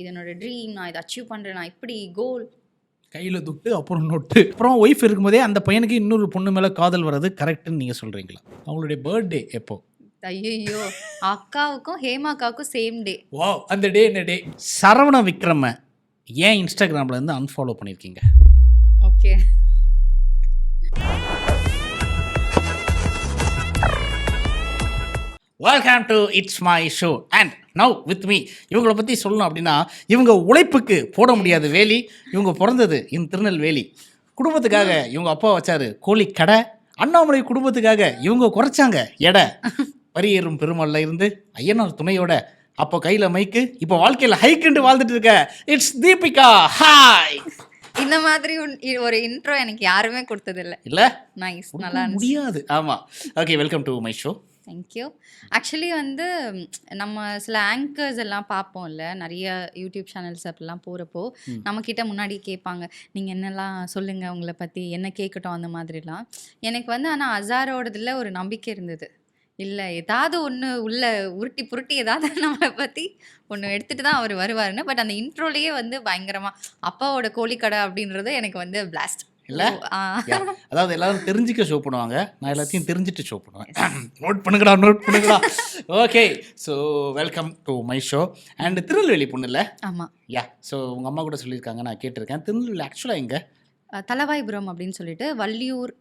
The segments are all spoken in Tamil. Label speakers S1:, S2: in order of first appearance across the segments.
S1: இது என்னோட ட்ரீம், நான் இதை அச்சீவ் பண்ணுறேன், நான் இப்படி கோல்.
S2: கையில் துட்டு அப்புறம் நோட்டு. அப்புறம் ஒய்ஃப் இருக்கும்போதே அந்த பையனுக்கு இன்னொரு பொண்ணு மேலே காதல் வர்றது கரெக்டுன்னு நீங்கள் சொல்கிறீங்களா? அவங்களுடைய பர்த்டே எப்போ?
S1: ஐயோ, அக்காவுக்கும் ஹேமாக்காவுக்கும் சேம் டே.
S2: வா, அந்த டே என்ன டே? சரவண விக்ரம ஏன் இன்ஸ்டாகிராமில் இருந்து அன்ஃபாலோ பண்ணியிருக்கீங்க?
S1: Okay,
S2: welcome to it's my show and now with me. இவங்களை பற்றி சொல்லணும் அப்படின்னா, இவங்க உழைப்புக்கு போட முடியாத வேலி. இவங்க பிறந்தது இந்த திருநெல்வேலி. குடும்பத்துக்காக இவங்க அப்பா வச்சாரு கோழி கடை. அண்ணாமலை குடும்பத்துக்காக இவங்க குறைச்சாங்க எடை. பரியேறும் பெருமாள்ல இருந்து ஐயனார் துணையோட அப்போ கையில் மைக்கு, இப்போ வாழ்க்கையில் ஹைக்குண்டு வாழ்ந்துட்டு இருக்க இட்ஸ் தீபிகா. ஹாய்.
S1: இந்த மாதிரி ஒரு இன்ட்ரோ எனக்கு யாருமே கொடுத்ததில்லை.
S2: இல்லை,
S1: நைஸ், நல்லா
S2: முடியாது. ஆமாம், okay, welcome to my show.
S1: Thank you. Actually வந்து நம்ம சில ஆங்கர்ஸ் எல்லாம் பார்ப்போம்ல, நிறைய யூடியூப் சேனல்ஸ் அப்படிலாம் போகிறப்போ நம்மக்கிட்ட முன்னாடி கேட்பாங்க, நீங்கள் என்னெல்லாம் சொல்லுங்கள் உங்களை பற்றி, என்ன கேட்கட்டும் அந்த மாதிரிலாம். எனக்கு வந்து ஆனால் அசாரோடதில் ஒரு நம்பிக்கை இருந்தது. இல்லை, ஏதாவது ஒன்று உள்ள உருட்டி புருட்டி ஏதாவது நம்மளை பற்றி ஒன்று எடுத்துகிட்டு தான் அவர் வருவாருன்னு. பட் அந்த இன்ட்ரோலேயே வந்து பயங்கரமாக அப்பாவோட கோழிக்கடை அப்படின்றது எனக்கு வந்து பிளாஸ்ட்
S2: இல்லை. அதாவது எல்லாரும் தெரிஞ்சுக்க ஷோ பண்ணுவாங்க, நான் எல்லாத்தையும் தெரிஞ்சுட்டு ஷோ பண்ணுவேன். நோட் பண்ணுங்கடா. Okay, so welcome to my show. And Tirunelveli பொண்ணு இல்லை?
S1: ஆமாம்.
S2: யா, ஸோ உங்கள் அம்மா கூட சொல்லியிருக்காங்க, நான் கேட்டிருக்கேன். திருநெல்வேலி ஆக்சுவலாக எங்கே?
S1: தலவாய்புரம் அப்படின்னு சொல்லிட்டு வள்ளியூர்,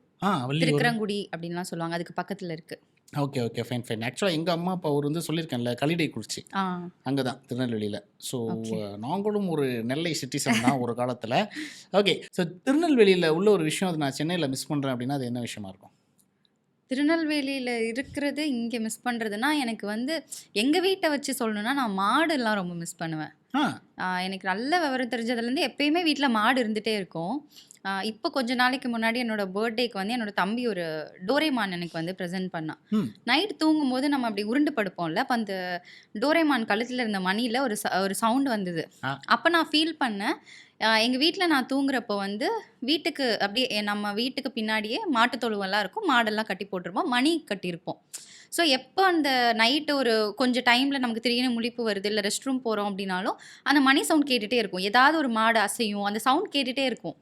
S1: திருக்கரங்குடி அப்படின்லாம் சொல்லுவாங்க, அதுக்கு பக்கத்தில் இருக்குது.
S2: Okay okay, fine fine. ஆக்சுவலாக எங்கள் அம்மா அப்பா அவர் வந்து சொல்லியிருக்கேன்ல, கலிடை குறிச்சி, அங்கே தான் திருநெல்வேலியில். ஸோ நாங்களும் ஒரு நெல்லை சிட்டிசன் தான் ஒரு காலத்தில். ஓகே, ஸோ திருநெல்வேலியில் உள்ள ஒரு விஷயம், அது நான் சென்னையில் மிஸ் பண்ணுறேன் அப்படின்னா அது என்ன விஷயமா இருக்கும்?
S1: திருநெல்வேலியில் இருக்கிறது இங்கே மிஸ் பண்ணுறதுனா, எனக்கு வந்து எங்கள் வீட்டை வச்சு சொல்லணுன்னா, நான் மாடுலாம் ரொம்ப மிஸ் பண்ணுவேன். எனக்கு நல்ல விவரம் தெரிஞ்சதுலேருந்து எப்பயுமே வீட்டில் மாடு இருந்துகிட்டே இருக்கும். இப்போ கொஞ்ச நாளைக்கு முன்னாடி என்னோடய பர்த்டேக்கு வந்து என்னோடய தம்பி ஒரு டோரேமான் எனக்கு வந்து ப்ரெசென்ட் பண்ணான். நைட் தூங்கும்போது நம்ம அப்படி உருண்டு படுப்போம்ல, அப்போ அந்த டோரேமான் கழுத்தில் இருந்த மணியில் ஒரு சவுண்டு வந்தது. அப்போ நான் ஃபீல் பண்ணேன், எங்கள் வீட்டில் நான் தூங்குறப்போ வந்து வீட்டுக்கு அப்படியே நம்ம வீட்டுக்கு பின்னாடியே மாட்டு தொழுவெல்லாம் இருக்கும், மாடெல்லாம் கட்டி போட்டிருப்போம், மணி கட்டியிருப்போம். ஸோ எப்போ அந்த நைட்டு ஒரு கொஞ்சம் டைமில் நமக்கு திடீர்னு முழிப்பு வருது, இல்லை ரெஸ்ட் ரூம் போகிறோம் அப்படின்னாலும் அந்த மணி சவுண்ட் கேட்டுகிட்டே இருக்கும். ஏதாவது ஒரு மாடு அசையும், அந்த சவுண்ட் கேட்டுகிட்டே இருக்கும்.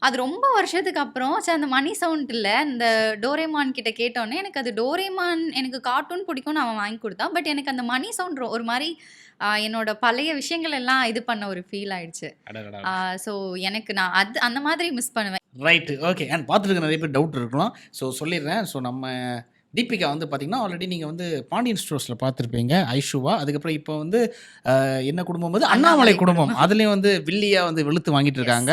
S1: அது ரொம்ப வருஷத்துக்கு அப்புறம் சரி அந்த மணி சவுண்ட் இல்லை, இந்த டோரேமான் கிட்ட கேட்டோன்னே எனக்கு அது டோரேமான் எனக்கு கார்ட்டூன் பிடிக்கும்னு அவன் வாங்கி கொடுத்தான். பட் எனக்கு அந்த மணி சவுண்ட் ஒரு மாதிரி என்னோட பழைய விஷயங்கள் எல்லாம் இது பண்ண ஒரு ஃபீல் ஆயிடுச்சு. ஸோ எனக்கு நான் அந்த மாதிரி மிஸ் பண்ணுவேன்.
S2: Right, okay. அண்ட் பார்த்துட்டு நிறைய பேர் டவுட் இருக்கலாம், ஸோ சொல்லிடுறேன். ஸோ நம்ம தீபிகா வந்து பார்த்தீங்கன்னா ஆல்ரெடி நீங்கள் வந்து பாண்டியன் ஸ்டோர்ஸில் பார்த்துருப்பீங்க ஐஷுவா. அதுக்கப்புறம் இப்போ வந்து என்ன குடும்பம் வந்து அண்ணாமலை குடும்பம், அதுலேயும் வந்து வில்லியாக வந்து வெளுத்து வாங்கிட்டு இருக்காங்க.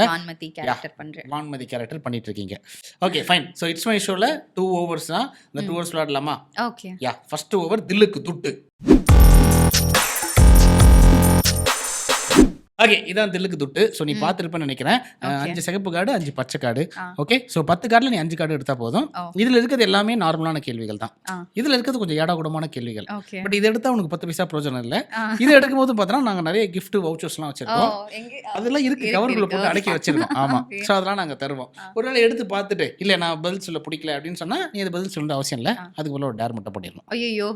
S2: வான்மதி கேரக்டர் பண்ணிட்டு இருக்கீங்க. Okay, fine. So it's my ஷோவில் 2 overs தான். இந்த 2 overs விளையாடலாமா?
S1: ஓகே.
S2: யா, ஃபர்ஸ்ட் ஓவர் தில்லுக்கு துட்டு. ஓகே, இதான் தில்லுக்கு துட்டு. ஸோ நீ பார்த்துருப்பேன்னு நினைக்கிறேன். 5 சிகப்பு கார்டு, 5 பச்சை கார்டு. ஓகே, ஸோ 10 கார்டில் நீ 5 கார்டு எடுத்தால் போதும். இதில் இருக்கிறது எல்லாமே நார்மலான கேள்விகள் தான். இதில் இருக்கிறது கொஞ்சம் ஏடாகூடமான கேள்விகள். பட் இதை எடுத்தால் உனக்கு 10 பைசா பிரோஜனம் இல்லை. இதை எடுக்கும் போது பார்த்தோன்னா நாங்கள் நிறைய கிஃப்ட் வவுச்சர்ஸ்லாம் வச்சிருக்கோம். அதெல்லாம் இருக்கு, கவர்களை போட்டு அடக்கி வச்சிருக்கோம். ஆமாம், ஸோ அதெல்லாம் நாங்கள் தருவோம். ஒரு நாள் எடுத்து பார்த்துட்டு இல்லை நான் பதில் சொல்ல பிடிக்கல அப்படின்னு சொன்னால் நீ அதை பதில் சொல்ல அவசியம் இல்லை, அதுக்கு போல ஒரு டேர் மட்டும் பண்ணிடணும்.
S1: ஐயோ,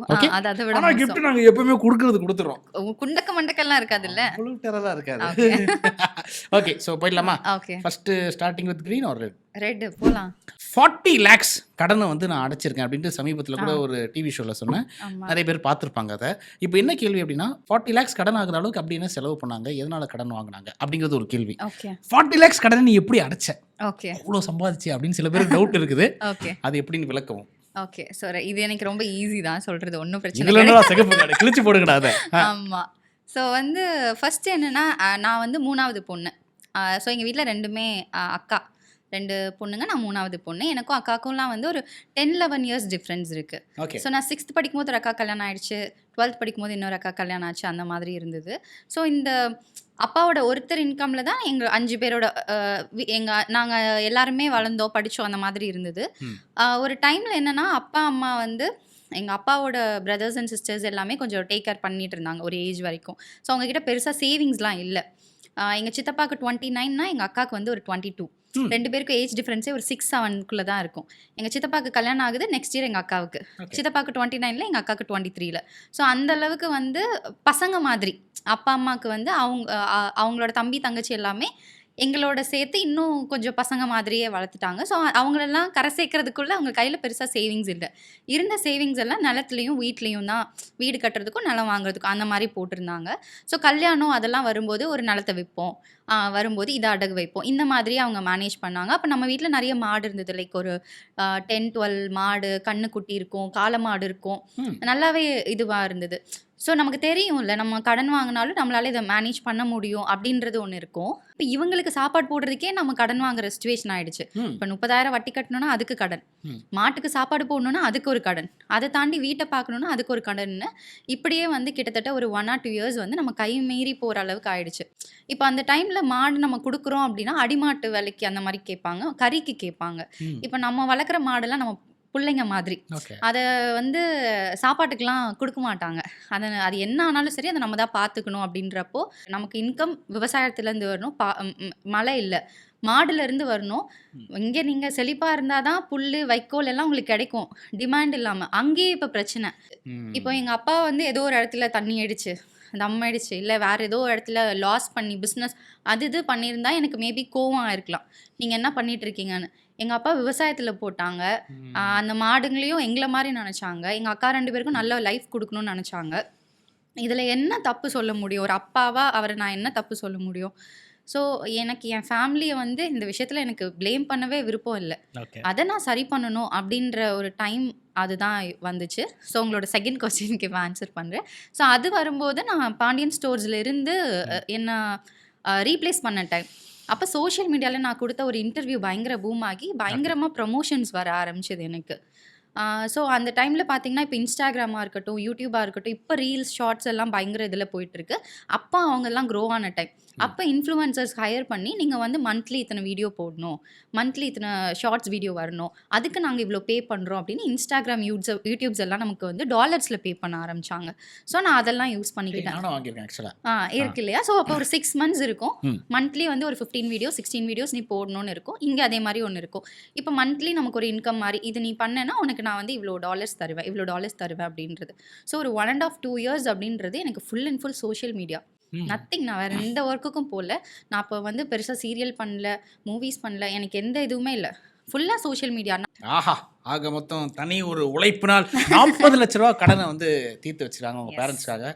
S2: ஆனால் கிஃப்ட் நாங்கள் எப்பவுமே கொடுத்துறோம்.
S1: குண்டக்க மண்டக்கெல்லாம் இருக்காது இல்லை,
S2: டெரரா இருக்காது. ஓகே, சோ போயிடலாமா?
S1: Okay,
S2: first starting with green or red?
S1: Red போலாம்.
S2: 40 lakhs கடனை வந்து நான் அடைச்சிருக்கேன் அப்படின்ட்டு சமீபத்தில் கூட ஒரு டிவி ஷோவில் சொன்னேன். நிறைய பேர் பார்த்துருப்பாங்க அதை. இப்போ என்ன கேள்வி அப்படின்னா, 40 lakhs கடன் ஆகுற அளவுக்கு அப்படி என்ன செலவு பண்ணாங்க, எதனால கடன் வாங்கினாங்க அப்படிங்கிறது ஒரு கேள்வி. 40 lakhs கடனை நீ எப்படி அடைச்ச, அவ்வளோ சம்பாதிச்சு அப்படின்னு சில பேருக்கு டவுட் இருக்குது. அது எப்படின்னு விளக்கவும்.
S1: ஓகே, சார் இது எனக்கு ரொம்ப ஈஸி தான் சொல்கிறது, ஒன்றும் பிரச்சனை
S2: இல்லை. சிகப்பு கார்டு கிழிச்சு போடுங்கடாத.
S1: ஆமாம். ஸோ வந்து ஃபஸ்ட்டு என்னென்னா, நான் வந்து 3வது பொண்ணு. ஸோ எங்கள் வீட்டில் 2மே அக்கா, 2 பொண்ணுங்க, நான் 3வது பொண்ணு. எனக்கும் அக்காவுக்கும்லாம் வந்து ஒரு 10-11 இயர்ஸ் டிஃப்ரென்ஸ் இருக்குது. ஸோ நான் 6th படிக்கும்போது ஒரு அக்கா கல்யாணம் ஆயிடுச்சு, 12th படிக்கும்போது இன்னொரு அக்கா கல்யாணம் ஆச்சு, அந்த மாதிரி இருந்தது. ஸோ இந்த அப்பாவோட ஒருத்தர் இன்கமில் தான் எங்கள் 5 பேரோட நாங்கள் எல்லாருமே வளர்ந்தோம், படித்தோம், அந்த மாதிரி இருந்தது. ஒரு டைமில் என்னென்னா, அப்பா அம்மா வந்து எங்கள் அப்பாவோட பிரதர்ஸ் அண்ட் சிஸ்டர்ஸ் எல்லாமே கொஞ்சம் டேக் கேர் பண்ணிட்டு இருந்தாங்க ஒரு ஏஜ் வரைக்கும். ஸோ அவங்கக்கிட்ட பெருசாக சேவிங்ஸ்லாம் இல்லை. எங்கள் சித்தப்பாவுக்கு 29னா எங்கள் அக்காவுக்கு வந்து ஒரு 22. 2 பேருக்கும் ஏஜ் டிஃபரன்ஸே ஒரு 6-7 தான் இருக்கும். எங்கள் சித்தப்பாக்கு கல்யாணம் ஆகுது நெக்ஸ்ட் இயர் எங்கள் அக்காவுக்கு. சித்தப்பாக்கு 29ல எங்கள் அக்காவுக்கு 23ல. ஸோ அந்த அளவுக்கு வந்து பசங்க மாதிரி அப்பா அம்மாவுக்கு வந்து அவங்களோட தம்பி தங்கச்சி எல்லாமே எங்களோட சேர்த்து இன்னும் கொஞ்சம் பசங்க மாதிரியே வளர்த்துட்டாங்க. ஸோ அவங்களெல்லாம் கரை சேர்க்கறதுக்குள்ளே அவங்க கையில் பெருசாக சேவிங்ஸ் இல்லை. இருந்த சேவிங்ஸ் எல்லாம் நிலத்துலையும் வீட்லேயும் தான், வீடு கட்டுறதுக்கும் நிலம் வாங்குறதுக்கும் அந்த மாதிரி போட்டிருந்தாங்க. ஸோ கல்யாணம் அதெல்லாம் வரும்போது ஒரு நிலத்தை விற்போம், வரும்போது இதை அடகு வைப்போம், இந்த மாதிரி அவங்க மேனேஜ் பண்ணாங்க. அப்போ நம்ம வீட்டில் நிறைய மாடு இருந்தது. லைக் ஒரு 10-12 மாடு, கண்ணுக்குட்டி இருக்கும், காளை மாடு இருக்கும். நல்லாவே இதுவாக இருந்தது. ஸோ நமக்கு தெரியும்ல, நம்ம கடன் வாங்கினாலும் நம்மளால இதை மேனேஜ் பண்ண முடியும் அப்படின்றது ஒன்று இருக்கும். இப்போ இவங்களுக்கு சாப்பாடு போடுறதுக்கே நம்ம கடன் வாங்குற சுச்சுவேஷன் ஆயிடுச்சு. இப்போ 30,000 வட்டி கட்டணும்னா அதுக்கு கடன், மாட்டுக்கு சாப்பாடு போடணும்னா அதுக்கு ஒரு கடன், அதை தாண்டி வீட்டை பார்க்கணுன்னா அதுக்கு ஒரு கடன்னு இப்படியே வந்து கிட்டத்தட்ட ஒரு 1 or 2 years வந்து நம்ம கை மீறி போகிற அளவுக்கு ஆயிடுச்சு. இப்போ அந்த டைமில் மாடு நம்ம கொடுக்குறோம் அப்படின்னா அடிமாட்டு விலைக்கு அந்த மாதிரி கேட்பாங்க, கறிக்கு கேட்பாங்க. இப்போ நம்ம வளர்க்குற மாடெல்லாம் நம்ம பிள்ளைங்க மாதிரி, அதை வந்து சாப்பாட்டுக்கெலாம் கொடுக்க மாட்டாங்க. அது என்ன ஆனாலும் சரி அதை நம்ம தான் பார்த்துக்கணும். அப்படின்றப்போ நமக்கு இன்கம் விவசாயத்துலேருந்து வரணும், மழை இல்லை மாடுலேருந்து வரணும். இங்கே நீங்கள் செழிப்பாக இருந்தால் தான் புல் வைக்கோல் எல்லாம் உங்களுக்கு கிடைக்கும், டிமாண்ட் இல்லாமல். அங்கேயே இப்போ பிரச்சனை. இப்போ எங்கள் அப்பா வந்து ஏதோ ஒரு இடத்துல தண்ணி அடிச்சு தம் ஆயிடுச்சு, இல்லை வேறு ஏதோ இடத்துல லாஸ் பண்ணி பிஸ்னஸ் இது பண்ணியிருந்தா எனக்கு மேபி கோவம் இருக்கலாம், நீங்கள் என்ன பண்ணிட்டு இருக்கீங்கன்னு. எங்கள் அப்பா விவசாயத்தில் போட்டாங்க, அந்த மாடுங்களையும் எங்களை மாதிரி நினச்சாங்க. எங்கள் அக்கா 2 பேருக்கும் நல்ல லைஃப் கொடுக்கணும்னு நினச்சாங்க. இதில் என்ன தப்பு சொல்ல முடியும்? ஒரு அப்பாவாக அவரை நான் என்ன தப்பு சொல்ல முடியும்? ஸோ எனக்கு என் ஃபேமிலியை வந்து இந்த விஷயத்தில் எனக்கு ப்ளேம் பண்ணவே விருப்பம் இல்லை. அதை நான் சரி பண்ணணும் அப்படின்ற ஒரு டைம் அதுதான் வந்துச்சு. ஸோ உங்களோட செகண்ட் கொஸ்டினுக்கு இப்போ ஆன்சர் பண்ணுறேன். ஸோ அது வரும்போது நான் பாண்டியன் ஸ்டோர்ஸில் இருந்து என்ன ரீப்ளேஸ் பண்ண டைம். அப்போ சோஷியல் மீடியாவில் நான் கொடுத்த ஒரு இன்டர்வியூ பயங்கர பூம் ஆகி பயங்கரமாக ப்ரமோஷன்ஸ் வர ஆரம்பிச்சது எனக்கு. ஸோ அந்த டைமில் பார்த்தீங்கன்னா இப்போ இன்ஸ்டாகிராமாக இருக்கட்டும், யூடியூபாக இருக்கட்டும், இப்போ ரீல்ஸ் ஷார்ட்ஸ் எல்லாம் பயங்கர இதில் போயிட்டுருக்கு. அப்போ அவங்கெல்லாம் க்ரோ ஆன டைம். அப்போ இன்ஃப்ளூயன்சர்ஸ் ஹையர் பண்ணி நீங்கள் வந்து மந்த்லி இத்தனை வீடியோ போடணும், மந்த்லி இத்தனை ஷார்ட்ஸ் வீடியோ வரணும், அதுக்கு நாங்கள் இவ்வளோ பே பண்ணுறோம் அப்படின்னு இன்ஸ்டாகிராம் யூடியூப்ஸ் எல்லாம் நமக்கு வந்து டாலர்ஸில் பே பண்ண ஆரம்பித்தாங்க. ஸோ நான் அதெல்லாம் யூஸ் பண்ணிக்கிட்டேன். இருக்கு இல்லையா? ஸோ அப்போ ஒரு 6 months இருக்கும். மந்த்லி வந்து ஒரு 15 வீடியோஸ் 16 வீடியோஸ் நீ போடணும்னு இருக்கும். இங்கே அதே மாதிரி ஒன்று இருக்கும். இப்போ மந்த்லி நமக்கு ஒரு இன்கம் மாதிரி, இது நீ பண்ணேன்னா உனக்கு நான் வந்து இவ்வளோ டாலர்ஸ் தருவேன் அப்படின்றது. ஸோ ஒரு 1.5-2 years அப்படின்றது எனக்கு full and full social media, nothing. நான் வேறு எந்த ஒர்க்குக்கும் போகல. நான் இப்போ வந்து பெருசாக சீரியல் பண்ணல, மூவிஸ் பண்ணல, எனக்கு எந்த இதுவுமே இல்லை. ஃபுல்லாக சோஷியல் மீடியா.
S2: ஆஹா, ஆக மொத்தம் தனி ஒரு உழைப்பினால் 40 லட்ச ரூபா கடனை வந்து தீர்த்து வச்சுருக்காங்க உங்கள் பேரண்ட்ஸ்க்காக.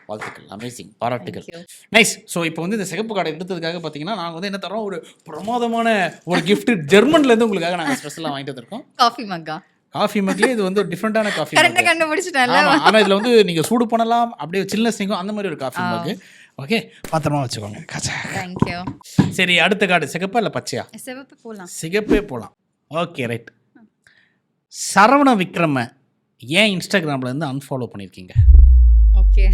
S2: வாழ்த்துக்கள், அமேசிங், பாராட்டுகள், நைஸ். ஸோ இப்போ வந்து இந்த சிகப்பு கார்டை எடுத்ததுக்காக பார்த்தீங்கன்னா நாங்கள் வந்து என்ன தரோம், ஒரு பிரமாதமான ஒரு கிஃப்ட் ஜெர்மன்லேருந்து உங்களுக்காக நாங்கள் ஸ்பெஷலாக வாங்கிட்டு வந்திருக்கோம். காஃபி மக்லேயே இது வந்து ஒரு டிஃப்ரெண்டான காஃபி மக்.
S1: கண்டுபிடிச்சிட்டேன்.
S2: ஆனால் இதில் வந்து நீங்கள் சூடு பண்ணலாம், அப்படியே சில்னஸ் நீங்கும், அந்த மாதிரி ஒரு காஃபி மக். ஓகே, பத்திரமா வச்சுக்கோங்க.
S1: தேங்க்யூ.
S2: சரி, அடுத்த கார்டு சிகப்பா இல்லை பச்சையா?
S1: சிவப்பு போகலாம்.
S2: சிகப்பே போகலாம். Okay, right. சரவண விக்ரம ஏன் இன்ஸ்டாகிராமில் இருந்து அன்ஃபாலோ பண்ணியிருக்கீங்க?
S1: ஓகே,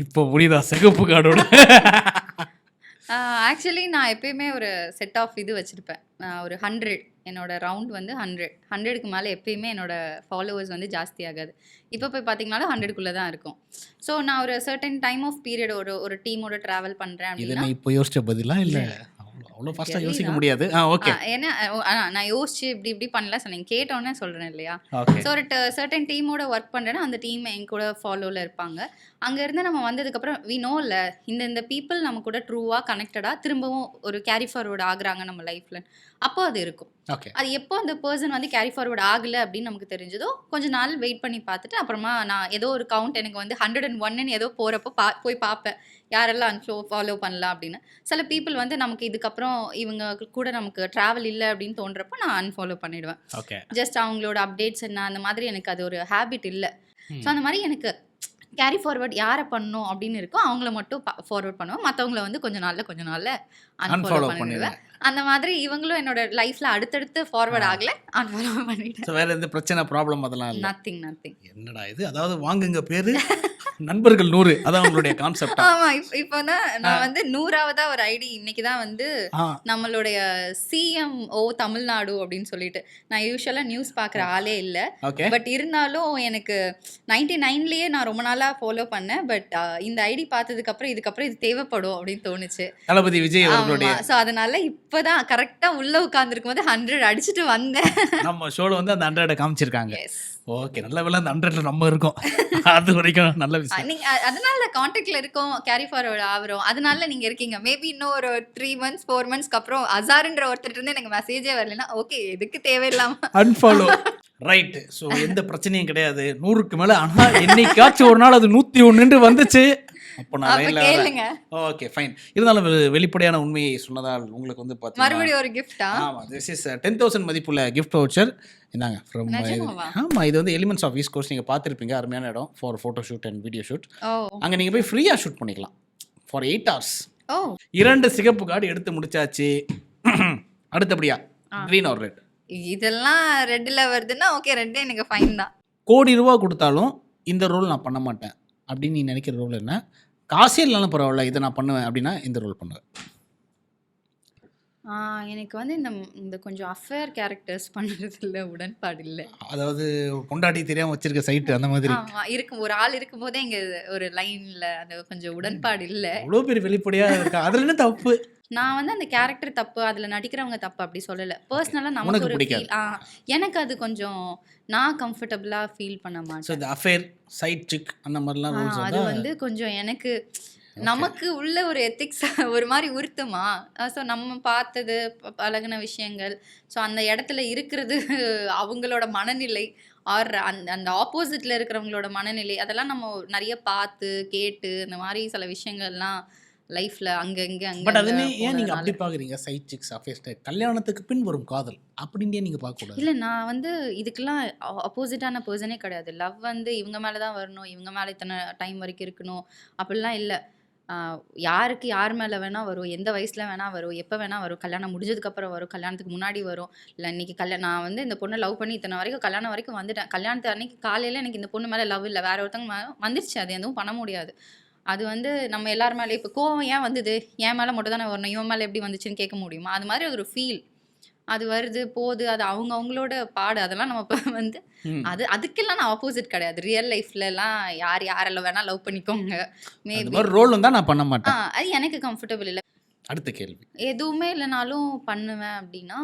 S2: இப்போ புரியுதா சிகப்பு கார்டோட?
S1: ஆக்சுவலி நான் எப்பயுமே ஒரு செட் ஆஃப் இது வச்சுருப்பேன். ஒரு 100, என்னோட ரவுண்ட் வந்து 100க்கு மேலே எப்பயுமே என்னோட ஃபாலோவர்ஸ் வந்து ஜாஸ்தி ஆகாது. இப்போ போய் பார்த்தீங்கன்னாலும் 100க்குள்ளே தான் இருக்கும். ஸோ நான் ஒரு சர்டன் டைம் ஆஃப் பீரியட் ஒரு டீமோட ட்ராவல் பண்ணுறேன் அப்படின்னா.
S2: இப்போ யோசிச்ச பதிலாக இல்லை, அவ்வளோ ஃபாஸ்ட்டாக யோசிக்க முடியாது. ஓகே,
S1: ஏன்னா நான் யோசிச்சு இப்படி பண்ணல சொன்னேன், கேட்டோன்னே சொல்கிறேன் இல்லையா? ஸோ ஒரு சர்டன் டீமோட ஒர்க் பண்ணுறேன்னா அந்த டீம் என் கூட ஃபாலோவில் இருப்பாங்க. அங்கேருந்து நம்ம வந்ததுக்கப்புறம் வி நோ இல்லை இந்த பீப்புள் நம்ம கூட ட்ரூவாக கனெக்டடாக திரும்பவும் ஒரு கேரி ஃபார்வர்டு ஆகுறாங்க நம்ம லைஃப்பில். அப்போ அது இருக்கும். அது எப்போ அந்த பர்சன் வந்து கேரி ஃபார்வர்ட் ஆகலை அப்படின்னு நமக்கு தெரிஞ்சதோ கொஞ்ச நாள் வெயிட் பண்ணி பார்த்துட்டு அப்புறமா நான் ஏதோ ஒரு கவுண்ட் எனக்கு வந்து 101ன்னு ஏதோ போகிறப்போ போய் பார்ப்பேன் யாரெல்லாம் ஃபாலோ பண்ணலாம் அப்படின்னு. சில பீப்புள் வந்து நமக்கு இதுக்கப்புறம் இவங்க கூட நமக்கு ட்ராவல் இல்லை அப்படின்னு தோன்றப்போ நான் அன்ஃபாலோ பண்ணிடுவேன். ஜஸ்ட் அவங்களோட அப்டேட்ஸ் என்ன அந்த மாதிரி எனக்கு அது ஒரு ஹேபிட் இல்லை. ஸோ அந்த மாதிரி எனக்கு கேரி ஃபார்வர்ட் யாரை பண்ணணும் அப்படின்னு இருக்கோ அவங்கள மட்டும் ஃபார்வர்ட் பண்ணுவேன், மற்றவங்கள வந்து கொஞ்ச நாளில் அன்ஃபாலோ பண்ணிடுவேன். அந்த மாதிரி இவங்களும் என்னோட லைஃப்ல அடுத்தடுத்து ஃபார்வர்ட் ஆகல, அன்ஃபாலோ பண்ணிட்டேன்.
S2: வேற எந்த பிரச்சனை ப்ராப்ளம் அதெல்லாம் இல்லை?
S1: நத்திங்.
S2: என்னடா இது, அதாவது வாங்குங்க பேரு நண்பர்கள் 100 அதான் உங்களுடைய கான்செப்ட்.
S1: ஆமா. இப்போ தான் நான் வந்து 100ஆவதா ஒரு ஐடி இன்னைக்கு தான் வந்து நம்மளுடைய சிஎம்ஓ தமிழ்நாடு அப்படின்னு சொல்லிட்டு. நான் யூசுவலா நியூஸ் பார்க்குற ஆளே இல்ல. பட் இருந்தாலும் எனக்கு 99லயே நான் ரொம்ப நாளா ஃபாலோ பண்ணேன். பட் இந்த ஐடி பார்த்ததுக்கு அப்புறம் இதுக்கப்புறம் இது தேவைப்படும் அப்படின்னு தோணுச்சு.
S2: தளபதி விஜய் அவர்களுடைய.
S1: ஸோ அதனால இப்பதான் கரெக்டா உள்ள உட்கார்ந்துருக்கும் போது 100 அடிச்சுட்டு வந்தேன்.
S2: நம்ம ஷோல வந்து அந்த 100 காமிச்சிருக்காங்க. ஓகே, நல்ல வேளை அந்த 100ல நம்ம இருக்கோம். அது வரைக்கும் நல்ல விஷயம்.
S1: நீங்க அதனால கான்டாக்ட்ல இருக்கோம், கேரி ஃபார்வர்ட் ஆவறோம். அதனால நீங்க இருக்கீங்க. மேபி இன்னும் ஒரு 3 months 4 monthsக்கு அப்புறம் அசார்ன்ற ஒருத்தர் இருந்து எனக்கு மெசேஜே வரலனா ஓகே எதுக்கு தேவையில்லாம
S2: அன்ஃபாலோ. ரைட். ஸோ எந்த பிரச்சனையும் கிடையாது. 100க்கு மேல. ஆனா என்னைக்காச்சும் ஒரு நாள் அது 101 வந்துச்சு. அப்போ நான் லைன்ல
S1: கேளுங்க.
S2: Okay fine. இருந்தாலும் வெளிப்படையான உண்மையை சொன்னதால் உங்களுக்கு வந்து பார்த்தீங்கன்னா
S1: மறுபடியும் ஒரு கிஃப்ட்டா?
S2: ஆமா, திஸ் இஸ் 10,000 மதிப்புள்ள கிஃப்ட் வவுச்சர். இந்தாங்க ஃப்ரம். ஆமா, இது வந்து எலிமெண்ட்ஸ் ஆஃப் ஈஸ்ட் கோஸ்ட். நீங்க பார்த்துருப்பீங்க, அருமையான இடம் for photo shoot and video shoot. அங்க நீங்க போய் ஃப்ரீயா ஷூட் பண்ணிக்கலாம் ஃபார் 8 hours. 2 சிகப்பு கார்டு எடுத்து முடிச்சாச்சு. அடுத்தபடியா கிரீன் ஆர் ரெட்?
S1: இதெல்லாம் ரெட்ல வருதுன்னா ஓகே, ரெட்டே எனக்கு ஃபைன் தான்.
S2: கோடி ரூபா கொடுத்தாலும் இந்த ரோல் நான் பண்ண மாட்டேன் அப்படின்னு நீ நினைக்கிற ரோல் என்ன? காசே இல்லைனாலும் பரவாயில்ல, இதை நான் பண்ணுவேன் அப்படின்னா இந்த ரோல் பண்ணுவேன்.
S1: எனக்கு வந்து இந்த கொஞ்சம் அஃபேர் கேரக்டர்ஸ் பண்ணுறதுல உடன்பாடு இல்லை.
S2: அதாவது பொண்டாட்டி தெரியாமல் வச்சிருக்க சைட்டு அந்த மாதிரி
S1: இருக்கும். ஒரு ஆள் இருக்கும் போதே இங்கே ஒரு லைனில் அந்த கொஞ்சம் உடன்பாடு இல்லை.
S2: இவ்வளோ பேர் வெளிப்படையாக இருக்கா, அதில் என்ன தப்பு?
S1: நான் வந்து அந்த கேரக்டர் தப்பு, அதில் நடிக்கிறவங்க தப்பு அப்படி சொல்லலை. பர்சனலாக நமக்கு ஒரு ஃபீல். எனக்கு அது கொஞ்சம் நான் கம்ஃபர்டபுளாக ஃபீல் பண்ண மாட்டேன்.
S2: இந்த அஃபேர் சைட் சிக் அந்த மாதிரிலாம்
S1: அது வந்து கொஞ்சம் எனக்கு நமக்கு உள்ள ஒரு எத்திக்ஸ் ஒரு மாதிரி உறுத்துமா. ஸோ நம்ம பார்த்தது பழகின விஷயங்கள், ஸோ அந்த இடத்துல இருக்கிறது அவங்களோட மனநிலை ஆர் அந்த ஆப்போசிட்டில் இருக்கிறவங்களோட மனநிலை, அதெல்லாம் நம்ம நிறைய பார்த்து கேட்டு இந்த மாதிரி சில விஷயங்கள்லாம் லைஃப்ல அங்க இங்க அங்க.
S2: பட் அதுனே ஏன் நீங்க அப்படி பாக்குறீங்க? சைட் சிக்ஸ் அஃபேர்ஸ் கல்யாணத்துக்கு பின் வரும் காதல் அப்படினே நீங்க பார்க்க கூடாது.
S1: இல்ல, நான் வந்து இதுக்கெல்லாம் ஆப்போசிட்டான பர்சனே கிடையாது. லவ் வந்து இவங்க மேல தான் வரணும், இவங்க மேல இத்தனை டைம் வரைக்கும் இருக்கணும் அப்படிலாம் இல்லை. யாருக்கு யார் மேலே வேணால் வரும், எந்த வயசில் வேணால் வரும், எப்போ வேணால் வரும், கல்யாணம் முடிஞ்சதுக்கப்புறம் வரும், கல்யாணத்துக்கு முன்னாடி வரும். இல்லை இன்றைக்கி நான் வந்து இந்த பொண்ணை லவ் பண்ணி இத்தனை வரைக்கும் கல்யாணம் வரைக்கும் வந்துட்டேன். கல்யாணத்து அன்றைக்கி காலையில் எனக்கு இந்த பொண்ணு மேலே லவ் இல்லை, வேறு ஒருத்தவங்க வந்துருச்சு, அது எதுவும் பண்ண முடியாது. அது வந்து நம்ம எல்லார் மேலே இப்போ கோவம் ஏன் வந்தது, என் மேலே மட்டும் தானே வரணும், இவன் மேலே எப்படி வந்துச்சுன்னு கேட்க முடியுமா? அது மாதிரி ஒரு ஃபீல் அது வருது போகுது, அது அவங்களோட பாடு. அதெல்லாம் நம்ம இப்போ வந்து அதுக்கெல்லாம் நான் ஆப்போசிட் கிடையாது. ரியல் லைஃப்லலாம் யாரெல்லாம் வேணா லவ் பண்ணிக்கோங்க. மேபி
S2: ரோல் வந்தால் நான் பண்ண மாட்டேன்,
S1: அது எனக்கு கம்ஃபர்டபுள் இல்லை.
S2: அடுத்த கேள்வி.
S1: எதுவுமே இல்லைனாலும் பண்ணுவேன் அப்படின்னா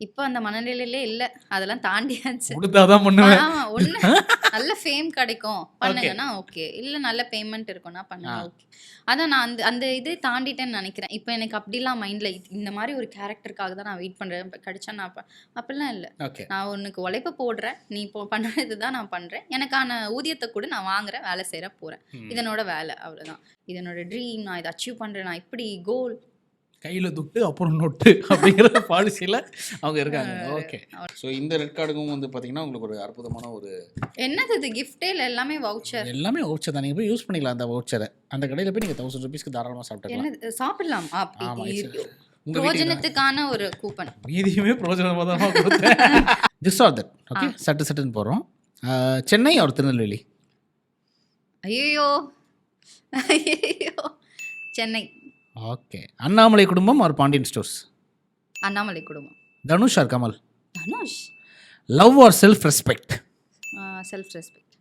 S1: இப்போ அந்த மனநிலையிலே இல்லை, அதெல்லாம் தாண்டியாச்சு.
S2: கொடுத்தாதான் பண்ணுவேன்.
S1: ஒன்று நல்ல ஃபேம் கிடைக்கும் பண்ணுங்கன்னா ஓகே, இல்லை நல்ல பேமெண்ட் இருக்கும்னா பண்ணுங்க ஓகே. அதான் நான் அந்த இதே தாண்டிட்டேன்னு நினைக்கிறேன். இப்போ எனக்கு அப்படிலாம் மைண்டில் இந்த மாதிரி ஒரு கேரக்டருக்காக தான் நான் வெயிட் பண்ணுறேன், கிடைச்சா நான் அப்படிலாம் இல்லை. நான் உனக்கு உழைப்ப போடுறேன், நீ இப்போ பண்ணுறது தான் நான் பண்ணுறேன், எனக்கான ஊதியத்தை கூட நான் வாங்குறேன், வேலை செய்கிற போகிறேன், இதனோட வேலை அவ்வளோதான். இதனோட ட்ரீம், நான் இதை அச்சீவ் பண்ணுறேன், நான் இப்படி கோல்
S2: கையில் துட்டு அப்புறம் நொட்டு அப்படிங்கிற பாலிசியில் அவங்க இருக்காங்க. ஓகே. ஸோ இந்த ரெட் கார்டுக்கும் வந்து பார்த்தீங்கன்னா உங்களுக்கு ஒரு அற்புதமான ஒரு
S1: என்னது இது கிஃப்டே இல்லை, எல்லாமே வவுச்சர்.
S2: எல்லாமே வவுச்சர் தான், நீங்கள் போய் யூஸ் பண்ணிக்கலாம் அந்த வவுச்சரை. அந்த கடையில் போய் நீங்கள் 1000 rupeesக்கு தாராளமாக சாப்பிட்டுக்கலாம்.
S1: சாப்பிடலாம், பிரயோஜனத்துக்கான ஒரு கூப்பன்.
S2: மீதியுமே பிரயோஜனமாக தான் கொடுத்தேன். This R that. ஓகே, சட்டுன்னு போகிறோம். சென்னை ஒரு திருநெல்வேலி?
S1: ஐயோ சென்னை.
S2: ஓகே. அண்ணாமலை குடும்பம் ஆர் பாண்டியன் ஸ்டோர்ஸ்?
S1: அண்ணாமலை குடும்பம்.
S2: Dhanush or Kamal?
S1: Dhanush.
S2: Love or self respect?
S1: Self respect.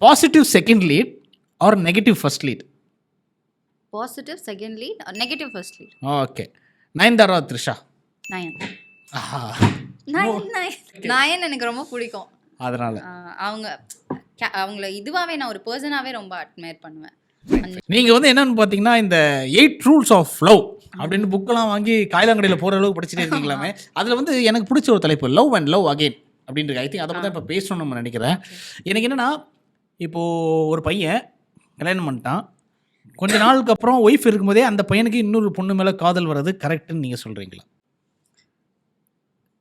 S2: Positive second lead or negative first lead?
S1: Positive second lead or negative first lead.
S2: Okay. Nayanthara Trisha?
S1: Nayan. Nayan எனக்கு ரொம்ப பிடிக்கும், அதனால அவங்கள இதுவாகவே நான் ஒரு பர்சனாகவே ரொம்ப அட்மையர் பண்ணுவேன்.
S2: நீங்கள் வந்து என்னன்னு பார்த்தீங்கன்னா இந்த 8 ரூல்ஸ் ஆஃப் லவ் அப்படின்னு புக்கெல்லாம் வாங்கி காயிலாங்கடையில் போகிற அளவுக்கு படிச்சுட்டே இருக்கீங்களாமே. அதில் வந்து எனக்கு பிடிச்ச ஒரு தலைப்பு லவ் அண்ட் லவ் அகெயின் அப்படின்றது. ஐ திங்க் அதை பற்றி இப்போ பேசணும்னு நம்ம நினைக்கிறேன். எனக்கு என்னென்னா, இப்போது ஒரு பையன் கல்யாணம் பண்ணிட்டான், கொஞ்ச நாளுக்கு அப்புறம் ஒய்ஃப் இருக்கும்போதே அந்த பையனுக்கு இன்னொரு பொண்ணு மேலே காதல் வர்றது கரெக்டுன்னு நீங்கள் சொல்கிறீங்களா?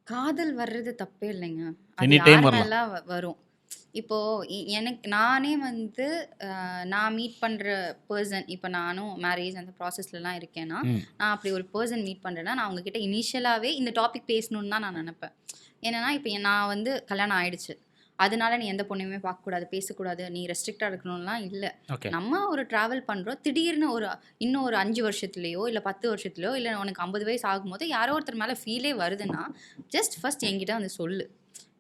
S1: காதல் வர்றது தப்பே இல்லைங்க,
S2: எனி டைம் வரலாம்,
S1: வரும். இப்போது எனக்கு நானே வந்து நான் மீட் பண்ணுற பர்சன், இப்போ நானும் மேரேஜ் அந்த ப்ராசஸ்லலாம் இருக்கேன்னா, நான் அப்படி ஒரு பர்சன் மீட் பண்ணுறேன்னா நான் அவங்கக்கிட்ட இனிஷியலாகவே இந்த டாபிக் பேசணுன்னு தான் நான் நினப்பேன். ஏன்னா இப்போ நான் வந்து கல்யாணம் ஆகிடுச்சு, அதனால நீ எந்த பொண்ணையுமே பார்க்கக்கூடாது, பேசக்கூடாது, நீ ரெஸ்ட்ரிக்டாக இருக்கணும்லாம் இல்லை.
S2: ஓகே.
S1: நம்ம ஒரு ட்ராவல் பண்ணுறோம், திடீர்னு இன்னும் ஒரு 5 வருஷத்துலேயோ இல்லை 10 வருஷத்துலையோ இல்லை உனக்கு 50 வயசு ஆகும்போது யாரோ ஒருத்தர் மேலே ஃபீலே வருதுன்னா ஜஸ்ட் ஃபர்ஸ்ட் என்கிட்ட வந்து சொல்லு.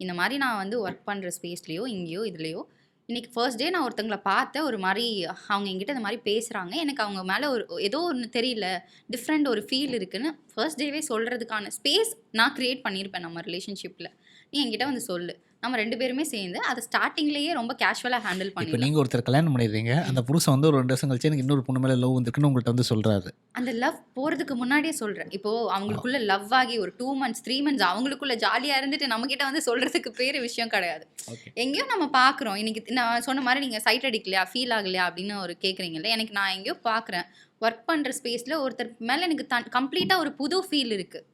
S1: இந்த மாதிரி நான் வந்து ஒர்க் பண்ணுற ஸ்பேஸ்லேயோ இங்கேயோ இதுலேயோ இன்றைக்கி ஃபர்ஸ்ட் டே நான் ஒருத்தங்களை பார்த்தேன், ஒரு மாதிரி அவங்க என்கிட்ட இந்த மாதிரி பேசுகிறாங்க, எனக்கு அவங்க மேலே ஏதோ ஒன்று தெரியல, டிஃப்ரெண்ட் ஒரு ஃபீல் இருக்குன்னு ஃபர்ஸ்ட் டேவே சொல்கிறதுக்கான ஸ்பேஸ் நான் க்ரியேட் பண்ணியிருப்பேன் நம்ம ரிலேஷன்ஷிப்பில். நீ என்கிட்ட வந்து சொல்லு, நம்ம 2 பேருமே சேர்ந்து அதை ஸ்டார்டிங்லேயே ரொம்ப கேஷுவலாக ஹேண்டில்
S2: இப்போ
S1: பண்ணி.
S2: நீங்கள் ஒருத்தர் கல்யாணம் பண்ணிடுறீங்க, அந்த புருஷன் வந்து ஒரு 2 வருஷம் கழிச்சு எனக்கு இன்னொரு பொண்ணு மேலே லவ் வந்துருக்குன்னு உங்கள்கிட்ட வந்து சொல்கிறாரு.
S1: அந்த லவ் போகிறதுக்கு முன்னாடியே சொல்கிறேன். இப்போது அவங்களுக்குள்ள லவ் ஆகி ஒரு 2 மந்த்ஸ் 3 மந்த்ஸ் அவங்களுக்குள்ள ஜாலியாக இருந்துட்டு நம்மக்கிட்ட வந்து சொல்கிறதுக்கு பேர் விஷயம் கிடையாது. எங்கேயோ நம்ம பார்க்குறோம், இன்னைக்கு நான் சொன்ன மாதிரி நீங்கள் சைட் அடிக்கலையா, ஃபீல் ஆகலையா அப்படின்னு ஒரு கேட்குறீங்கல்ல, எனக்கு நான் எங்கேயோ பார்க்குறேன் ஒர்க் பண்ணுற ஸ்பேஸில் ஒருத்தர் மேலே எனக்கு கம்ப்ளீட்டாக ஒரு புது ஃபீல் இருக்குது.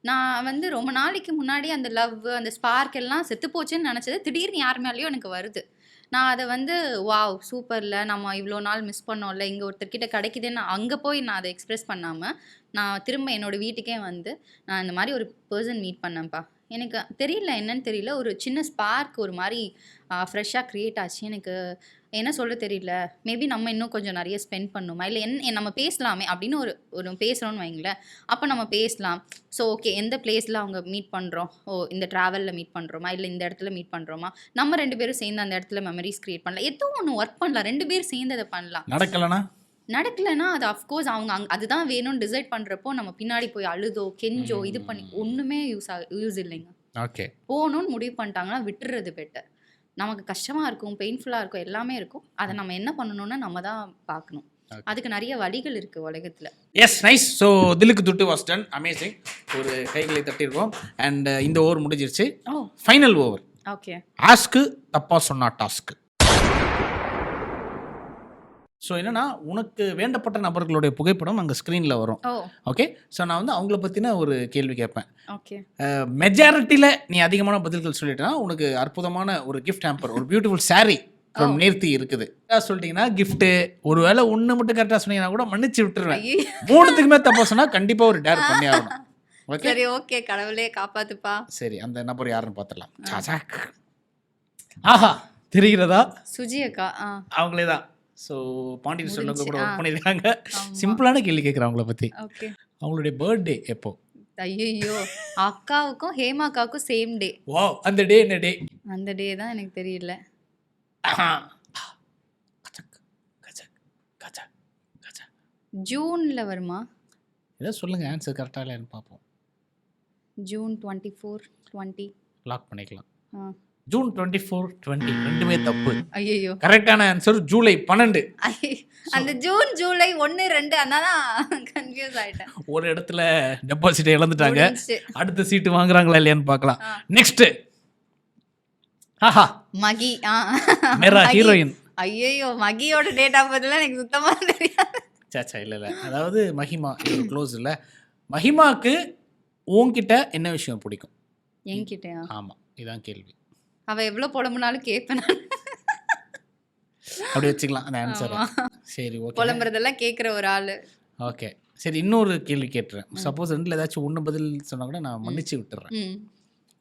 S1: நான் வந்து ரொம்ப நாளைக்கு முன்னாடி அந்த லவ் அந்த ஸ்பார்க் எல்லாம் செத்து போச்சுன்னு நினச்சது திடீர்னு யார் மேலேயும் எனக்கு வருது. நான் அதை வந்து வாவ் சூப்பரில் நம்ம இவ்வளோ நாள் மிஸ் பண்ணோம்ல, இங்கே ஒருத்தர்கிட்ட கிடைக்குதுன்னு அங்கே போய் நான் அதை எக்ஸ்ப்ரெஸ் பண்ணாமல் நான் திரும்ப என்னோடய வீட்டுக்கே வந்து நான் இந்த மாதிரி ஒரு பர்சன் மீட் பண்ணேன்ப்பா, எனக்கு தெரியல என்னன்னு தெரியல, ஒரு சின்ன ஸ்பார்க் ஒரு மாதிரி ஃப்ரெஷ்ஷாக க்ரியேட் ஆச்சு. எனக்கு என்ன சொல்ல தெரியல, மேபி நம்ம இன்னும் கொஞ்சம் நிறைய ஸ்பெண்ட் பண்ணுமா, இல்லை நம்ம பேசலாமே அப்படின்னு ஒரு பேசுகிறோன்னு வைங்களேன். அப்போ நம்ம பேசலாம். ஸோ ஓகே, எந்த பிளேஸில் அவங்க மீட் பண்ணுறோம், இந்த ட்ராவலில் மீட் பண்ணுறோமா, இல்லை இந்த இடத்துல மீட் பண்ணுறோமா, நம்ம 2 பேரும் சேர்ந்து அந்த இடத்துல மெமரிஸ் க்ரியேட் பண்ணலாம், ஏதோ ஒன்று ஒர்க் பண்ணலாம், 2 பேர் சேர்ந்து அதை பண்ணலாம். நடக்கலைன்னா அது அஃப்கோர்ஸ் அவங்க அதுதான் வேணும்னு டிசைட் பண்ணுறப்போ நம்ம பின்னாடி போய் அழுதோ கெஞ்சோ இது பண்ணி ஒன்றுமே யூஸ் இல்லைங்க.
S2: ஓகே,
S1: போகணும்னு முடிவு பண்ணிட்டாங்கன்னா விட்டுறது பெட்டர். நமக்கு கஷ்டமாக இருக்கும், பெயின்ஃபுல்லாக இருக்கும், எல்லாமே இருக்கும். அதை நம்ம என்ன பண்ணணும்னா நம்ம தான் பார்க்கணும். அதுக்கு நிறைய வழிகள் இருக்குது உலகத்தில்.
S2: S, nice. ஸோ திலுக்கு துட்டு வாஸ் டன், அமேசிங். ஒரு கைகளை தட்டியிருக்கோம் அண்ட் இந்த ஓவர் முடிஞ்சிருச்சு. Final over.
S1: ஓகே,
S2: ஆஸ்க்கு தப்பா சொன்னா டாஸ்க்கு. ஸோ என்னன்னா, உனக்கு வேண்டப்பட்ட நபர்களுடைய புகைப்படம் அங்கே ஸ்க்ரீனில் வரும். ஓகே, ஸோ நான் வந்து அவங்கள பற்றின ஒரு கேள்வி கேட்பேன்.
S1: ஓகே,
S2: மெஜாரிட்டியில் நீ அதிகமான பதில்கள் சொல்லிட்டேன்னா உனக்கு அற்புதமான ஒரு கிஃப்ட் ஹேம்பர், ஒரு பியூட்டிஃபுல் சாரி ஃப்ரம் நேர்த்தி இருக்குது. சொல்லிட்டீங்கன்னா கிஃப்ட்டு, ஒரு வேளை ஒன்று மட்டும் கரெக்டாக சொன்னீங்கன்னா கூட மன்னிச்சு விட்டுருவேன். 3த்துக்குமே தப்பா சொன்னால் கண்டிப்பாக ஒரு டேர் பண்ணி ஆகணும். ஓகே,
S1: சரி, ஓகே, கடவுளே காப்பாத்துப்பா.
S2: சரி, அந்த நபர் யாருன்னு பார்த்துடலாம். சாசாக். ஆஹா, தெரிகிறதா?
S1: சுஜி அக்கா.
S2: அவங்களே தான். ஸோ பாண்டியன் ஸ்டோரில் கூட ஒர்க் பண்ணியிருக்காங்க. சிம்பிளான கேள்வி கேட்குறேன் அவங்கள பற்றி.
S1: ஓகே,
S2: அவங்களுடைய பர்த்டே எப்போ?
S1: ஐயோ, அக்காவுக்கும் ஹேமா அக்காவுக்கும் சேம் டே.
S2: வா, அந்த டே என்ன டே?
S1: அந்த டே தான் எனக்கு தெரியல. ஜூன்ல வருமா?
S2: ஏதோ சொல்லுங்க, ஆன்சர் கரெக்டாக இல்லைன்னு பார்ப்போம்.
S1: ஜூன் 24, 20
S2: லாக் பண்ணிக்கலாம். ஜூன் 24, 20 ரெண்டுமே தப்பு.
S1: ஐயோ,
S2: கரெக்டான ஆன்சர் ஜூலை 12.
S1: அந்த ஜூன் ஜூலை 1 2 அதான் கன்ஃபியூஸ் ஆயிட்டேன்.
S2: ஒரு இடத்துல டெபாசிட் இழந்துட்டாங்க, அடுத்த சீட்டு வாங்குறாங்களா இல்லையான்னு பார்க்கலாம். நெக்ஸ்ட், ஆஹா,
S1: மகி.
S2: மேரா ஹீரோயின்.
S1: ஐயோ, மகியோட டேட் ஆஃப் பர்த்லாம் எனக்கு சுத்தமா தெரியாது.
S2: சாச்சா, இல்லை, அதாவது மஹிமா இது க்ளோஸ் இல்லை. மஹிமாக்கு உன்கிட்ட என்ன விஷயம் பிடிக்கும்?
S1: என்கிட்டயா?
S2: ஆமாம், இதான் கேள்வி.
S1: அவ எவ்வளோ புலம்புனாலும் கேட்பேன்.
S2: அப்படி வச்சுக்கலாம் அந்த ஆன்சர். சரி, ஓகே,
S1: புலம்புறதெல்லாம் கேட்குற ஒரு ஆள்.
S2: ஓகே, சரி, இன்னொரு கேள்வி கேட்டுறேன். சப்போஸ் ரெண்டில் ஏதாச்சும் ஒன்று பதில் சொன்னால் கூட நான் மன்னிச்சு விட்டுறேன்.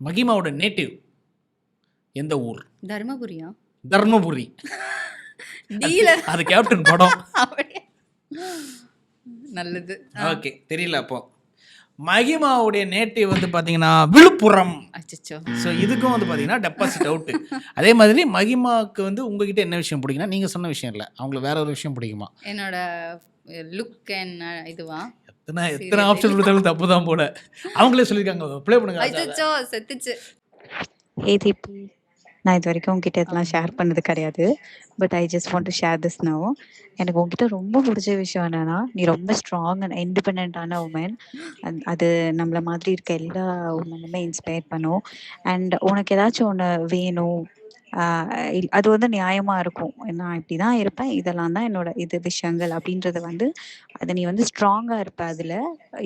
S2: மகிமாவோட நேட்டிவ் எந்த ஊர்?
S1: தர்மபுரியா?
S2: தர்மபுரி.
S1: டீலர்.
S2: அது கேப்டன் படம்.
S1: நல்லது.
S2: ஓகே, தெரியல. அப்போ மகிமாவுடைய நேட்டிவ் வந்து பார்த்தீங்கன்னா விழுப்புரம்.
S1: அச்சச்சோ.
S2: ஸோ இதுக்கும் வந்து பார்த்தீங்கன்னா டெபாசிட் அவுட்டு. அதே மாதிரி மகிமாவுக்கு வந்து உங்ககிட்ட என்ன விஷயம் பிடிக்குன்னா, நீங்கள் சொன்ன விஷயம் இல்லை, அவங்களுக்கு வேற ஒரு விஷயம் பிடிக்குமா?
S1: என்னோட லுக் என்ன இதுவா?
S2: எத்தனை ஆப்ஷன் கொடுத்தாலும் தப்பு தான் போல. அவங்களே சொல்லியிருக்காங்க, ப்ளே பண்ணுங்க.
S1: அச்சச்சோ, செத்துச்சு.
S3: ஏதிபி, நான் இது வரைக்கும் உங்ககிட்ட இதெல்லாம் ஷேர் பண்ணது கிடையாது. But I just want to share this now. எனக்கு உங்ககிட்ட ரொம்ப பிடிச்ச விஷயம் என்னன்னா, நீ ரொம்ப ஸ்ட்ராங் அண்ட் இண்டிபெண்டான உமன். அது நம்மள மாதிரி இருக்க எல்லா உமனுமே இன்ஸ்பயர் பண்ணும். அண்ட் உனக்கு ஏதாச்சும் ஒன்று வேணும், அது வந்து நியாயமா இருக்கும். நான் இப்படிதான் இருப்பேன், இதெல்லாம் தான் என்னோட விஷயங்கள் அப்படின்றது வந்து அது நீ வந்து ஸ்ட்ராங்கா இருப்ப, அதுல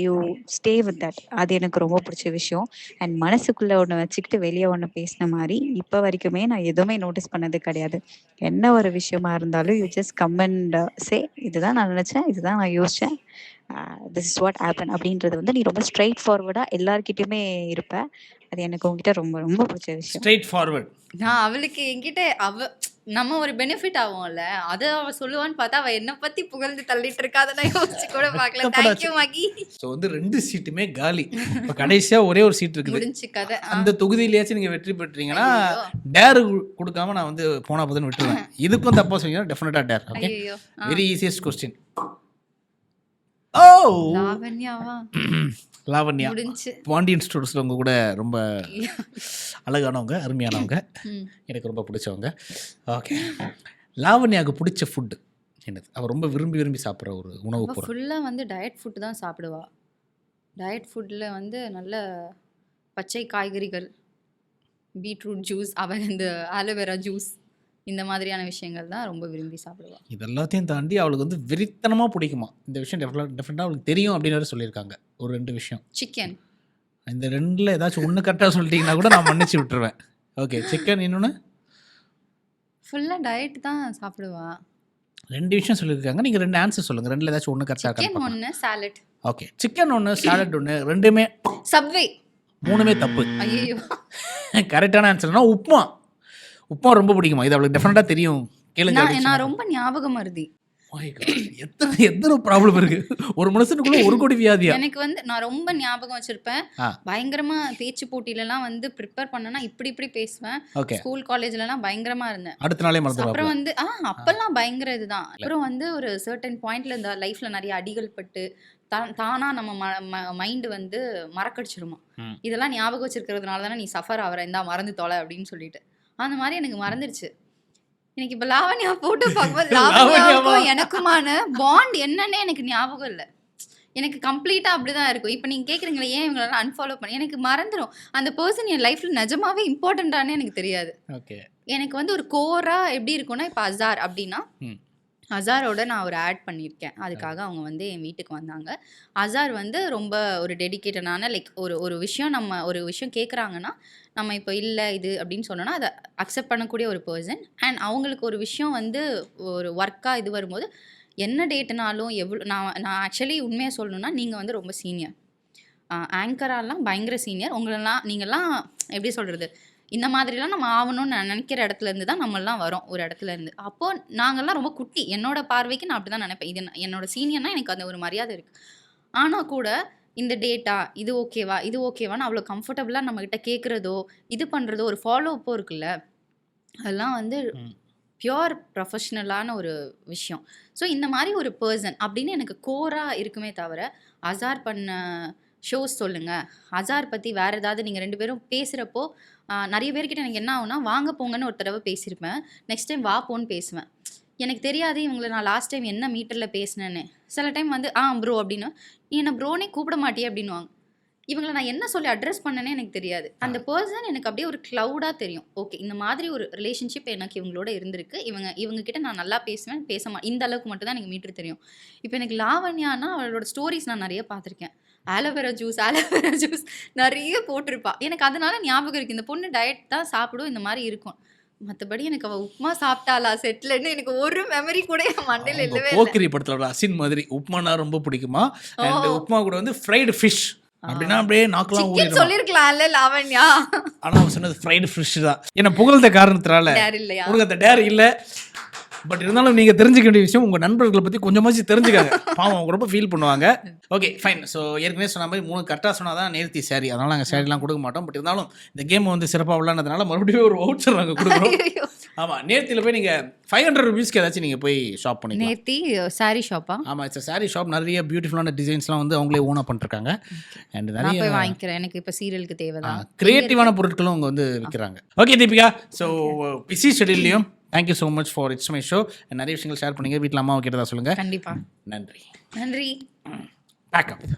S3: யூ ஸ்டே வித் தட். அது எனக்கு ரொம்ப பிடிச்ச விஷயம். அண்ட் மனசுக்குள்ள ஒன்று வச்சுக்கிட்டு வெளியே ஒன்று பேசின மாதிரி இப்போ வரைக்குமே நான் எதுவுமே நோட்டீஸ் பண்ணது கிடையாது. என்ன ஒரு விஷயமா இருந்தாலும் you just come and say, இதுதான் நான் நினைச்சேன், இதுதான் நான் யோசிச்சேன், திஸ் இஸ் வாட் ஹேப்பன் அப்படின்றது வந்து நீ ரொம்ப ஸ்ட்ரைட் ஃபார்வர்டாக எல்லாருக்கிட்டையுமே இருப்ப. அது எனக்கு உங்ககிட்ட ரொம்ப ரொம்ப பிடிச்ச விஷயம்.
S2: Straight forward.
S1: நான் அவளுக்கு என்கிட்ட நம்ம ஒரு பெனிஃபிட் ஆகும்ல, அதை அவ சொல்லுவான்னு பார்த்தா அவ என்ன பத்தி புகழ்ந்து தள்ளிட்டு இருக்கா. அதை நான் யோசிச்சு கூட பார்க்கல. தேங்க்யூ மகி.
S2: ஸோ வந்து 2 சீட்டுமே காலி. இப்போ கடைசியாக ஒரே ஒரு சீட் இருக்குது.
S1: முடிஞ்சு கதை.
S2: அந்த தொகுதியிலேயாச்சும் நீங்கள் வெற்றி பெற்றீங்கன்னா டேரு கொடுக்காம நான் வந்து போனா போதுன்னு விட்டுருவேன். இதுக்கும் தப்பா சொன்னீங்கன்னா டெஃபினட்டாக dare. Okay, very easiest question. Oh
S1: லாவண்யாவா?
S2: லாவண்யா பாண்டியன் ஸ்டோர்ஸில் உங்க கூட ரொம்ப அழகானவங்க, அருமையானவங்க, எனக்கு ரொம்ப பிடிச்சவங்க. ஓகே, லாவண்யாவுக்கு பிடிச்ச ஃபுட்டு என்னது? அவள் ரொம்ப விரும்பி சாப்பிட்ற ஒரு உணவு பொருள்.
S1: ஃபுல்லாக வந்து டயட் ஃபுட்டு தான் சாப்பிடுவா. டயட் ஃபுட்டில் வந்து நல்ல பச்சை காய்கறிகள், பீட்ரூட் ஜூஸ், அவள் இந்த ஆலோவேரா ஜூஸ், இந்த மாதிரியான விஷயங்கள் தான் ரொம்ப விரும்பி சாப்பிடுவாள்.
S2: இதெல்லாத்தையும் தாண்டி அவளுக்கு வந்து வெறித்தனமாக பிடிக்குமா இந்த விஷயம். டெஃபினட்டாக அவளுக்கு தெரியும் அப்படின்னு சொல்லியிருக்காங்க. ஒரு 2 விஷயம்.
S1: சிக்கன்.
S2: இந்த 2ல் ஏதாச்சும் ஒன்று கரெக்டாக சொல்லிட்டீங்கன்னா கூட நான் மன்னிச்சு விட்டுருவேன். Okay, chicken. இன்னொன்று
S1: ஃபுல்லாக டயட் தான் சாப்பிடுவா.
S2: 2 விஷயம் சொல்லியிருக்காங்க. நீங்கள் 2 ஆன்சர் சொல்லுங்கள். 2ல் ஏதாச்சும் ஒன்று கரெக்டாக.
S1: சிக்கன் ஒன்று, சாலட்.
S2: ஓகே, சிக்கன் ஒன்று, சாலட் ஒன்று, 2மே
S1: சப்வே.
S2: 3மே தப்பு.
S1: ஐயோ,
S2: கரெக்டான ஆன்சர்னா உப்புமா. உப்புமா ரொம்ப பிடிக்குமா? இது அவளுக்கு டெஃபினட்டாக தெரியும். கேளுங்க.
S1: நான் ரொம்ப ஞாபகம் மருதி.
S2: எத்தனை ப்ராப்ளம் இருக்கு ஒரு மனுஷனுக்குள்ள, 1 கோடி வியாதியா?
S1: எனக்கு வந்து நான் ரொம்ப ஞாபகம் வச்சிருப்பேன். பயங்கரமா பேச்சு போட்டியிலலாம் வந்து ப்ரிப்பேர் பண்ணனா இப்படி பேசுவேன். ஸ்கூல் காலேஜ்லலாம் பயங்கரமா இருந்தேன்.
S2: அடுத்த நாளே மறந்துடுவேன்.
S1: அப்புறம் வந்து அப்பெல்லாம் பயங்கர இதுதான். அப்புறம் வந்து ஒரு சர்டன் பாயிண்ட்ல இந்த லைஃப்ல நிறைய அடிகள் பட்டு தானா நம்ம மைண்டு வந்து மறக்கடிச்சிருமா. இதெல்லாம் ஞாபகம் வச்சிருக்கிறதுனால தானே நீ சஃபர் ஆகிற, இந்தா மறந்து தொலை அப்படின்னு சொல்லிட்டு. அந்த மாதிரி எனக்கு மறந்துடுச்சு. எனக்கு இப்போ லாவண்யா போட்டு பார்க்கும்போது லாவண்யாவுக்கும் எனக்குமான பாண்ட் என்னன்னே எனக்கு ஞாபகம் இல்லை. எனக்கு கம்ப்ளீட்டாக அப்படி தான் இருக்கும். இப்போ நீங்கள் கேட்குறீங்களே ஏன் இவங்களெல்லாம் அன்ஃபாலோ பண்ணி, எனக்கு மறந்துடும். அந்த பர்சன் என் லைஃப்பில் நிஜமாவே இம்பார்ட்டண்ட்டானே எனக்கு தெரியாது.
S2: ஓகே, எனக்கு
S1: வந்து ஒரு கோராக எப்படி இருக்கும்னா, இப்போ அசார் அப்படின்னா அசாரோட நான் ஒரு ஆட் பண்ணியிருக்கேன். அதுக்காக அவங்க வந்து என் வீட்டுக்கு வந்தாங்க. அசார் வந்து ரொம்ப ஒரு டெடிக்கேட்டடான லைக் ஒரு விஷயம் நம்ம ஒரு விஷயம் கேட்குறாங்கன்னா நம்ம இப்போ இல்லை இது அப்படின்னு சொன்னோன்னா அதை அக்செப்ட் பண்ணக்கூடிய ஒரு பர்சன். அண்ட் அவங்களுக்கு ஒரு விஷயம் வந்து ஒரு ஒர்க்காக இது வரும்போது என்ன டேட்டுனாலும் எவ்வளோ நான் ஆக்சுவலி உண்மையாக சொல்லணுன்னா நீங்கள் வந்து ரொம்ப சீனியர், ஆங்கராலாம் பயங்கர சீனியர். நீங்கள்லாம் எப்படி சொல்கிறது, இந்த மாதிரிலாம் நம்ம ஆகணும்னு நினைக்கிற இடத்துலேருந்து தான் நம்மளாம் வரோம் ஒரு இடத்துலேருந்து. அப்போது நாங்கள்லாம் ரொம்ப குட்டி. என்னோட பார்வைக்கு நான் அப்படி தான் நினைப்பேன். இது என்னோட சீனியர்னால் எனக்கு அந்த ஒரு மரியாதை இருக்குது. ஆனால் கூட இந்த டேட்டா இது ஓகேவா இது ஓகேவான்னு அவ்வளோ கம்ஃபர்டபுளாக நம்மக்கிட்ட கேட்குறதோ இது பண்ணுறதோ ஒரு ஃபாலோ அப்போ இருக்குல்ல, அதெல்லாம் வந்து பியோர் ப்ரொஃபஷ்னலான ஒரு விஷயம். ஸோ இந்த மாதிரி ஒரு பர்சன் அப்படின்னு எனக்கு கோராக இருக்குமே தவிர, அசார் பண்ண ஷோஸ் சொல்லுங்கள், அசார் பற்றி வேறு ஏதாவது நீங்கள் 2 பேரும் பேசுகிறப்போ நிறைய பேர்கிட்ட எனக்கு என்ன ஆகுனா, வாங்க போங்கன்னு ஒரு தடவை பேசியிருப்பேன், நெக்ஸ்ட் டைம் வா போன்னு பேசுவேன். எனக்கு தெரியாது இவங்களை நான் லாஸ்ட் டைம் என்ன மீட்டரில் பேசினேன்னு. சில டைம் வந்து ப்ரோ அப்படின்னு, நீ என்ன ப்ரோனே கூப்பிட மாட்டியே அப்படின்னுவாங்க. இவங்களை நான் என்ன சொல்லி அட்ரஸ் பண்ணனே எனக்கு தெரியாது. அந்த பர்சன் எனக்கு அப்படியே ஒரு க்ளவுடாக தெரியும். ஓகே, இந்த மாதிரி ஒரு ரிலேஷன்ஷிப் எனக்கு இவங்களோட இருந்திருக்கு, இவங்ககிட்ட நான் நல்லா பேசுவேன், இந்த அளவுக்கு மட்டும் தான் எனக்கு மீட்டர் தெரியும். இப்போ எனக்கு லாவண்யானா அவளோட ஸ்டோரிஸ் நான் நிறைய பார்த்துருக்கேன். ஆலோவேரா ஜூஸ் நிறைய போட்டிருப்பா. எனக்கு அதனால ஞாபகம் இருக்குது, இந்த பொண்ணு டயட் தான் சாப்பிடும், இந்த மாதிரி இருக்கும். மற்றபடி எனக்கு அவள் உப்புமா சாப்பிட்டாளா செட்டில்னு எனக்கு ஒரு மெமரி கூட என் மண்டையில் இல்லவே இல்லை.
S2: போக்கிரி படத்தில் அசின் மாதிரி உப்புமானா ரொம்ப பிடிக்குமா. அண்ட் உப்புமா கூட வந்து ஃப்ரைடு ஃபிஷ் அப்படின்னா அப்படியே நாக்கெல்லாம் ஊறிடும்.
S1: சொல்லிருக்கலாம்ல லாவண்யா.
S2: ஆனா அவன் சொன்னது ஃப்ரைடு ஃபிஷ் தான். என்ன புகழ்ந்த காரணத்தினால உங்களுக்கு அந்த டேர் இல்லை. பட் இருந்தாலும் நீங்கள் தெரிஞ்சுக்க வேண்டிய விஷயம், உங்கள் நண்பர்களை பற்றி கொஞ்சமாச்சு தெரிஞ்சுக்காங்க. பாவம் அவங்க ரொம்ப ஃபீல் பண்ணுவாங்க. Okay fine. ஸோ ஏற்கனவே சொன்ன மாதிரி 3 கரெக்டாக சொன்னால் தான் நேர்த்தி சாரி, அதனால் நாங்கள் சாரிலாம் கொடுக்க மாட்டோம். பட் இருந்தாலும் இந்த கேம் வந்து சிறப்பாக விளையாடுறதுனால மறுபடியும் ஒரு வவுச்சர் நாங்கள் கொடுக்குறோம். ஆமாம், நேர்த்தியில் போய் நீங்கள் 500 rupeesக்கு ஏதாச்சும் நீங்கள் போய் ஷாப் பண்ணிக்கலாம்.
S1: நேர்த்தி சாரி ஷாப்பா?
S2: ஆமாம், இட்ஸ் சாரி ஷாப். நிறைய பியூட்டிஃபுல்லான டிசைன்ஸ்லாம் வந்து அவங்களே ஓனாக பண்ணிருக்காங்க. அண்ட் நிறைய
S1: போய் வாங்கிக்கிறேன், எனக்கு இப்போ சீரியலுக்கு தேவைதான்.
S2: கிரியேட்டிவான பொருட்களும் அவங்க வந்து விற்கிறாங்க. ஓகே தீபிகா, ஸோ பிஸி ஷெடியூல்லையும் thank you so much for it's my show. நிறைய விஷயங்கள் ஷேர் பண்ணீங்க. வீட்டில் அம்மாவை கேட்டதா சொல்லுங்கள்.
S1: கண்டிப்பாக.
S2: நன்றி.
S1: நன்றி.
S2: பேக்கப்.